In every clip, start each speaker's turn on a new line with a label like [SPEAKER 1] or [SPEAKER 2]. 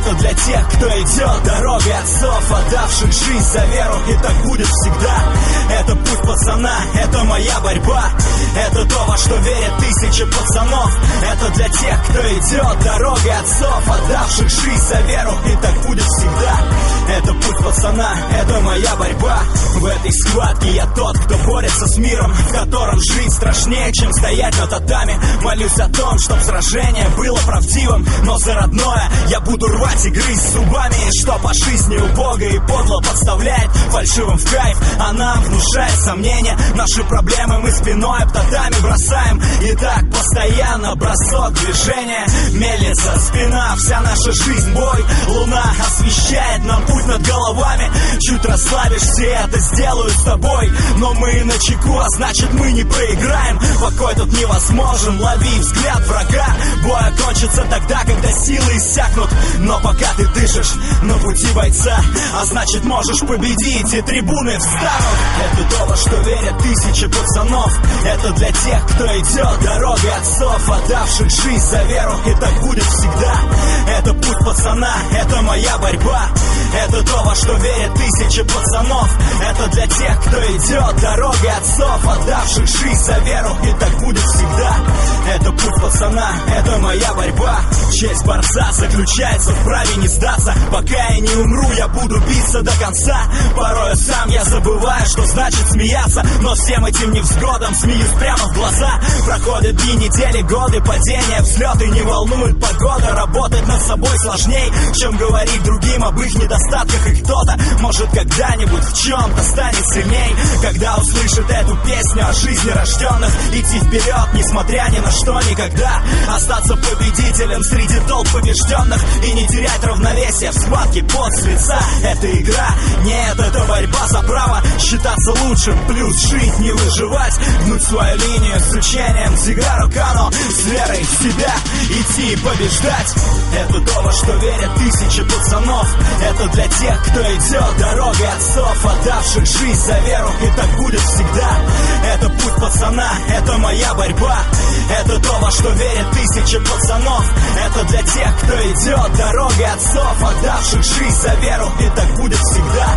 [SPEAKER 1] Это для тех, кто идет дорогой отцов, отдавших жизнь за веру, и так будет всегда. Это путь пацана, это моя борьба. Это то, во что верят тысячи пацанов. Это для тех, кто идет дорогой отцов, отдавших жизнь за веру, и так будет всегда. Это путь пацана, это моя борьба. В этой схватке я тот, кто борется с миром, в котором жить страшнее, чем стоять на татами. Молюсь о том, чтоб сражение было правдивым, но за родное я буду рвать и грызть зубами. И что по жизни убого и подло подставляет фальшивым в кайф, а нам внушает сомнения. Наши проблемы мы спиной об татами бросаем. И так постоянно бросок движения. Мельница, спина, вся наша жизнь бой. Луна освещает нам путь над головами. Чуть расслабишься, это сделаю с тобой. Но мы на чеку, а значит мы не проиграем. Покой тут невозможен, лови взгляд врага. Бой окончится тогда, когда силы иссякнут. Но пока ты дышишь на пути бойца, а значит можешь победить, и трибуны встанут. Это то, во что верят тысячи пацанов. Это для тех, кто идет дорогой отцов, отдавших жизнь за веру, и так будет всегда. Это путь пацана, это моя борьба. Это то, во что верят тысячи пацанов. Это для тех, кто идет дорогой отцов, отдавших жизнь за веру, и так будет всегда. Это путь пацана, это моя борьба. Честь борца заключается в праве не сдаться. Пока я не умру, я буду биться до конца. Порой сам я забываю, что значит смеяться, но всем этим невзгодам смеюсь прямо в глаза. Проходят дни, недели, годы, падения, взлеты. Не волнует погода, работать над собой сложней, чем говорить другим об их недостатках. И кто-то, может, когда-нибудь в чем-то станет сильней, когда услышит эту песню о жизни рожденных. Идти вперед, несмотря ни на что, никогда. Остаться победителем среди толп побежденных и не терять равновесие в схватке пот с лица. Это игра, нет, это борьба за право считаться лучшим, плюс жить, не выживать, гнуть свою линию с учением Дзигару Кано, с верой в себя идти и побеждать. Это то, во что верят тысячи пацанов. Это для тех, кто идет дорогой отцов, отдавших жизнь за веру, и так будет всегда. Это путь пацана, это моя борьба. Это то, во что верят тысячи пацанов. Это для тех, кто идет дорогой отцов, отдавших жизнь за веру, и так будет всегда.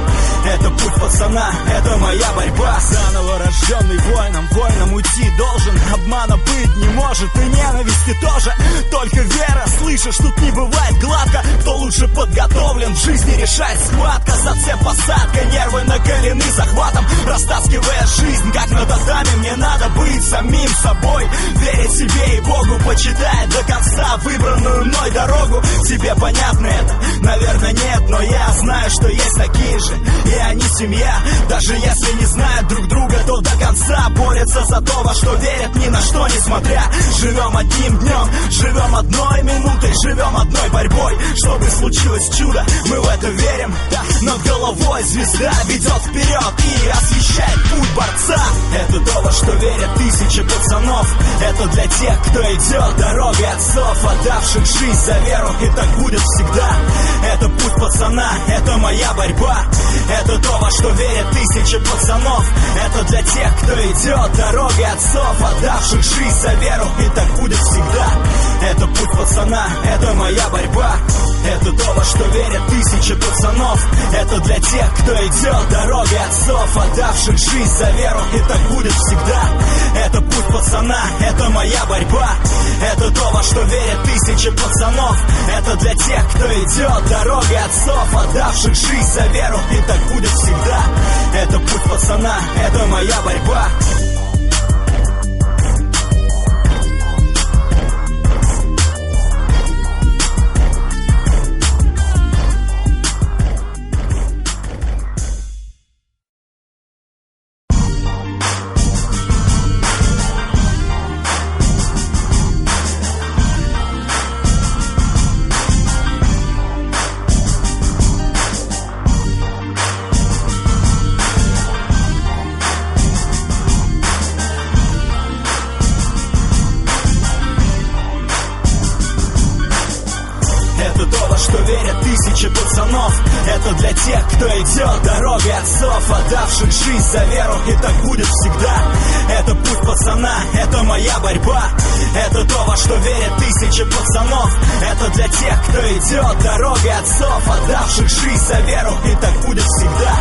[SPEAKER 1] Это путь пацана, это моя борьба. Заново рожденный воином, воином уйти должен. Обмана быть не может, и ненависти тоже. Только вера, слышишь, тут не бывает гладко. Кто лучше подготовлен, в жизни решает схватка. Зацеп посадка, нервы накалены захватом. Растаскивая жизнь, как на татами, мне надо быть самим собой. Верить себе и Богу, почитая до конца выбранную мной дорогу. Тебе понятно это? Наверное нет, но я знаю, что есть такие же, и они семья. Даже если не знают друг друга, то до конца борются за то, во что верят, ни на что не смотря. Живем одним днем, живем одной минутой, живем одной борьбой. Чтобы случилось чудо, мы в это верим. Над головой звезда ведет вперед и освещает путь борца. Это то, во что верят тысячи пацанов. Это для тех, кто идет дорогой отцов, отдавших жизнь за веру, и так будет всегда. Это путь пацана, это моя борьба. Это то, во что верят тысячи пацанов. Это для тех, кто идет дорогой отцов, отдавших жизнь за веру, и так будет всегда. Это путь пацана, это моя борьба. Это то, во что верят тысячи пацанов. Это для тех, кто идет дорогой отцов, отдавших жизнь за веру, и так будет всегда. Это путь пацана, это моя борьба. Это то, во что верят тысячи пацанов. Это для тех, кто идет дорогой отцов, отдавших жизнь за веру, и так будет всегда. Это путь пацана, это моя борьба. кто идет дорогой отцов, отдавших жизнь за веру, и так будет всегда. Это путь пацана, это моя борьба, это то, во что верят тысячи пацанов. Это для тех, кто идет дорогой отцов, отдавших жизнь за веру, и так будет всегда.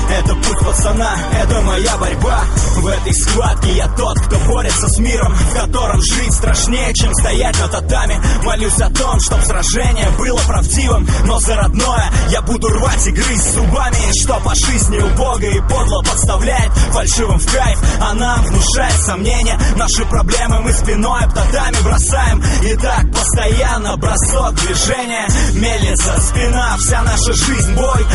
[SPEAKER 1] Это путь пацана, это моя борьба. В этой схватке я тот, кто борется с миром, в котором жить страшнее, чем стоять на татами. Молюсь о том, чтоб сражение было правдивым, но за родное я буду рвать и грызть зубами. И что по жизни убого и подло подставляет фальшивым в кайф, а нам внушает сомнения. Наши проблемы мы спиной об татами бросаем. И так постоянно бросок движения, мельница, спина, вся наша жизнь бой.